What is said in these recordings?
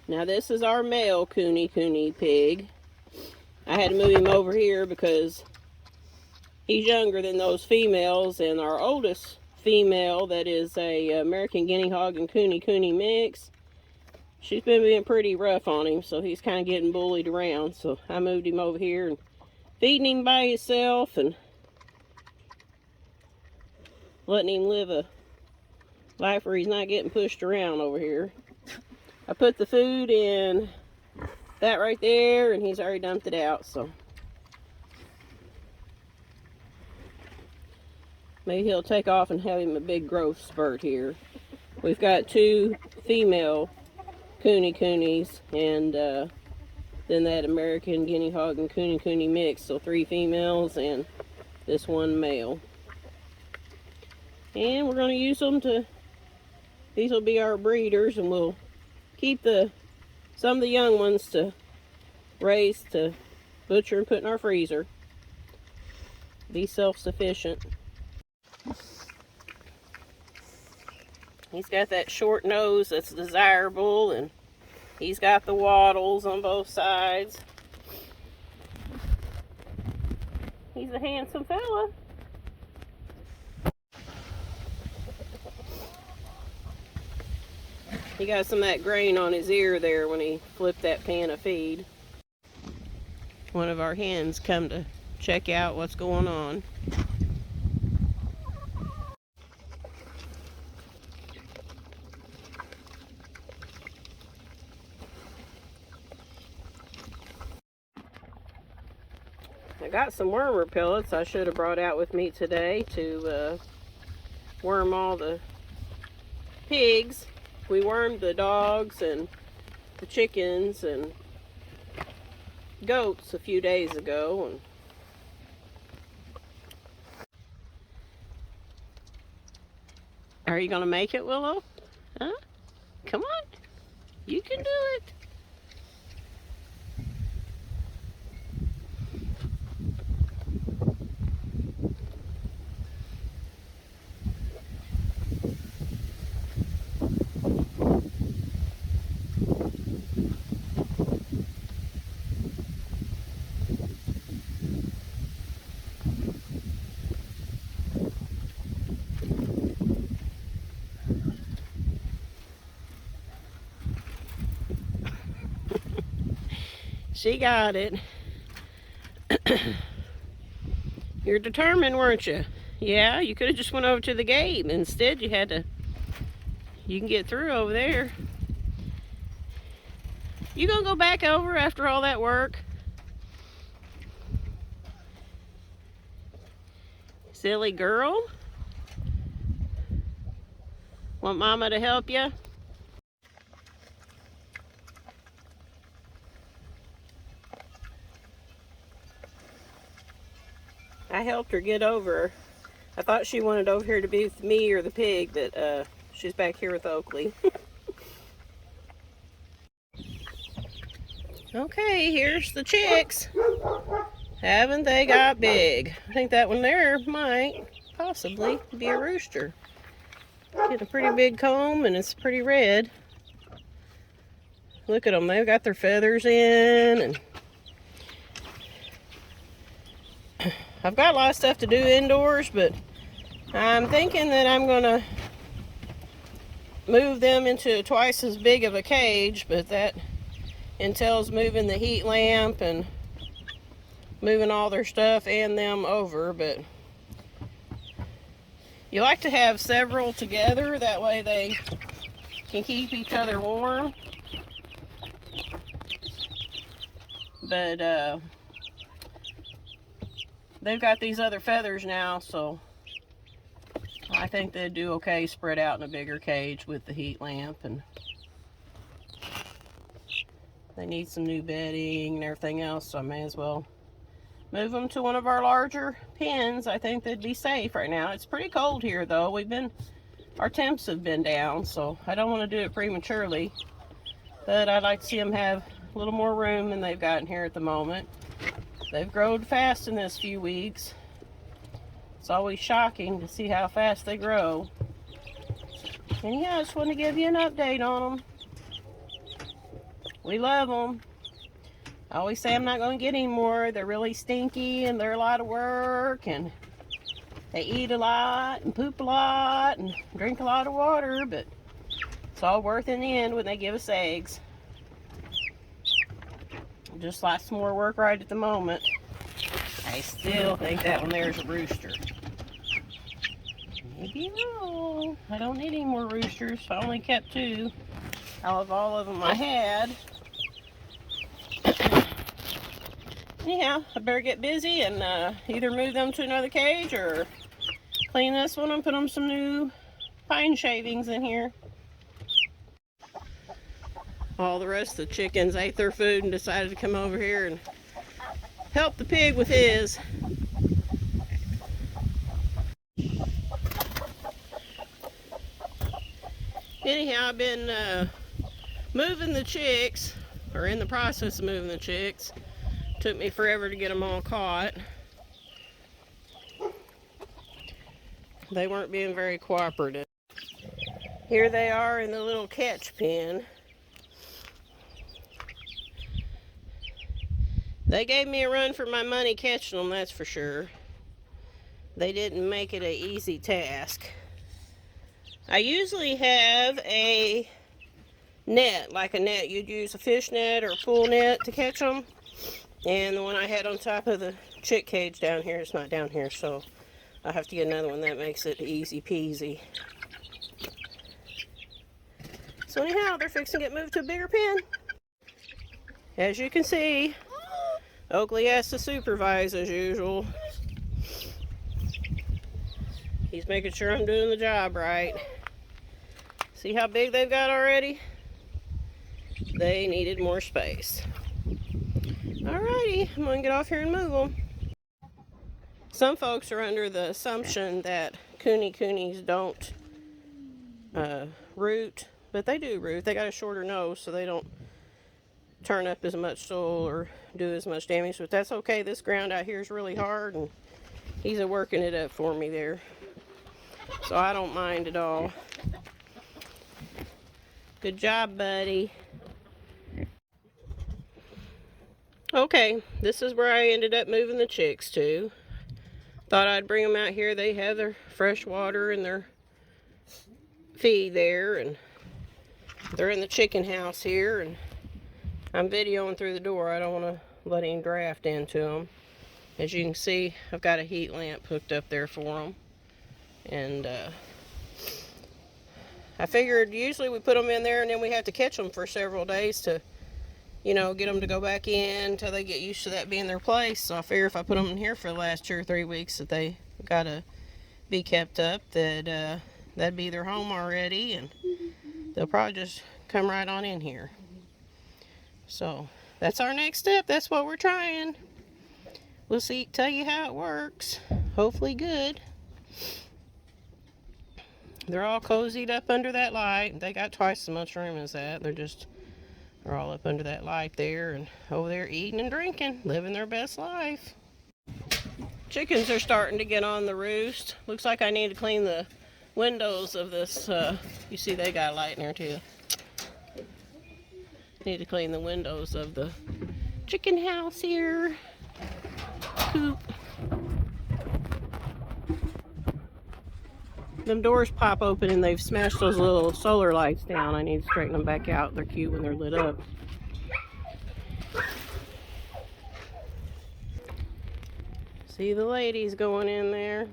Now this is our male Cooney pig. I had to move him over here because he's younger than those females, and our oldest female, that is a American Guinea Hog and Cooney mix, she's been being pretty rough on him, so he's kind of getting bullied around. So I moved him over here and feeding him by himself and letting him live a life where he's not getting pushed around over here. I put the food in that right there, and he's already dumped it out, so maybe he'll take off and have him a big growth spurt here. We've got 2 female Coonies and then that American Guinea Hog and Cooney mix, so 3 females and this 1 male. And we're going to use them to, these will be our breeders, and we'll keep some of the young ones to raise to butcher and put in our freezer. Be self-sufficient. He's got that short nose that's desirable, and he's got the wattles on both sides. He's a handsome fella. He got some of that grain on his ear there when he flipped that pan of feed. One of our hens come to check out what's going on. I got some worm repellents I should have brought out with me today to worm all the pigs. We wormed the dogs and the chickens and goats a few days ago. And are you gonna make it, Willow? Huh? Come on, you can do it. She got it. You're determined, weren't you? Yeah, you could have just went over to the gate. Instead, you had to, you can get through over there. You gonna go back over after all that work? Silly girl. Want Mama to help you? I helped her get over. I thought she wanted over here to be with me or the pig, but she's back here with Oakley. Okay, here's the chicks. Haven't they got big? I think that one there might possibly be a rooster. Get a pretty big comb, and it's pretty red. Look at them, they've got their feathers in, and I've got a lot of stuff to do indoors, but I'm thinking that I'm gonna move them into twice as big of a cage, but that entails moving the heat lamp and moving all their stuff and them over. But you like to have several together, that way they can keep each other warm. But they've got these other feathers now, so I think they'd do okay spread out in a bigger cage with the heat lamp. And they need some new bedding and everything else, so I may as well move them to one of our larger pens. I think they'd be safe right now. It's pretty cold here, though. Our temps have been down, so I don't want to do it prematurely. But I'd like to see them have a little more room than they've got in here at the moment. They've grown fast in this few weeks. It's always shocking to see how fast they grow. And yeah, I just wanted to give you an update on them. We love them. I always say I'm not going to get any more. They're really stinky and they're a lot of work, and they eat a lot and poop a lot and drink a lot of water, but it's all worth in the end when they give us eggs. Just lots more work right at the moment. I still think that one there's a rooster. Maybe no. I don't need any more roosters. I only kept 2 out of all of them I had. Anyhow, I better get busy and either move them to another cage or clean this one and put them some new pine shavings in here. All the rest of the chickens ate their food and decided to come over here and help the pig with his. Anyhow, I've been moving the chicks, or in the process of moving the chicks. Took me forever to get them all caught. They weren't being very cooperative. Here they are in the little catch pen. They gave me a run for my money catching them, that's for sure. They didn't make it an easy task. I usually have a net, like a net you'd use, a fish net or a pool net to catch them. And the one I had on top of the chick cage down here, it's not down here, so I'll have to get another one that makes it easy peasy. So anyhow, they're fixing to get moved to a bigger pen. As you can see, Oakley has to supervise as usual. He's making sure I'm doing the job right. See how big they've got already? They needed more space. Alrighty, I'm gonna get off here and move them. Some folks are under the assumption that coonies don't root, but they do root. They got a shorter nose, so they don't turn up as much soil or do as much damage, but that's okay. This ground out here is really hard, and he's working it up for me there, so I don't mind at all. Good job, buddy. Okay, this is where I ended up moving the chicks to. Thought I'd bring them out here. They have their fresh water and their feed there, and they're in the chicken house here, and I'm videoing through the door. I don't want to let him draft into them. As you can see, I've got a heat lamp hooked up there for them. And I figured usually we put them in there and then we have to catch them for several days to, you know, get them to go back in until they get used to that being their place. So I figure if I put them in here for the last 2 or 3 weeks that they gotta be kept up, that that'd be their home already, and they'll probably just come right on in here. So that's our next step. That's what we're trying. We'll see, tell you how it works. Hopefully good. They're all cozied up under that light. They got twice as much room as that. They're all up under that light there and over there eating and drinking, living their best life. Chickens are starting to get on the roost. Looks like I need to clean the windows of this. You see they got light in there too. Need to clean the windows of the chicken house here. Coop. Them doors pop open and they've smashed those little solar lights down. I need to straighten them back out. They're cute when they're lit up. See the ladies going in there.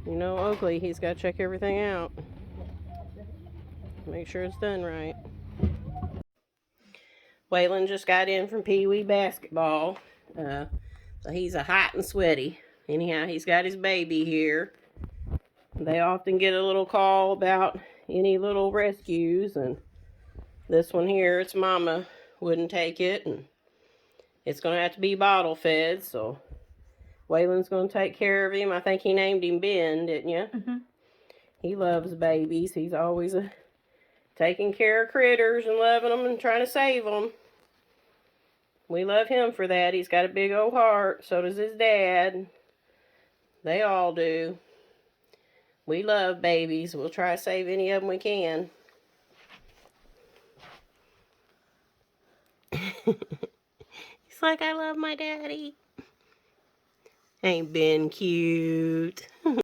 You know, Oakley, he's got to check everything out. Make sure it's done right. Waylon just got in from Pee Wee basketball. So he's hot and sweaty. Anyhow, he's got his baby here. They often get a little call about any little rescues, and this one here, its mama wouldn't take it, and it's going to have to be bottle fed, so Waylon's going to take care of him. I think he named him Ben, didn't you? Mm-hmm. He loves babies. He's always taking care of critters and loving them and trying to save them. We love him for that. He's got a big old heart. So does his dad. They all do. We love babies. We'll try to save any of them we can. He's like, I love my daddy. Ain't Ben cute?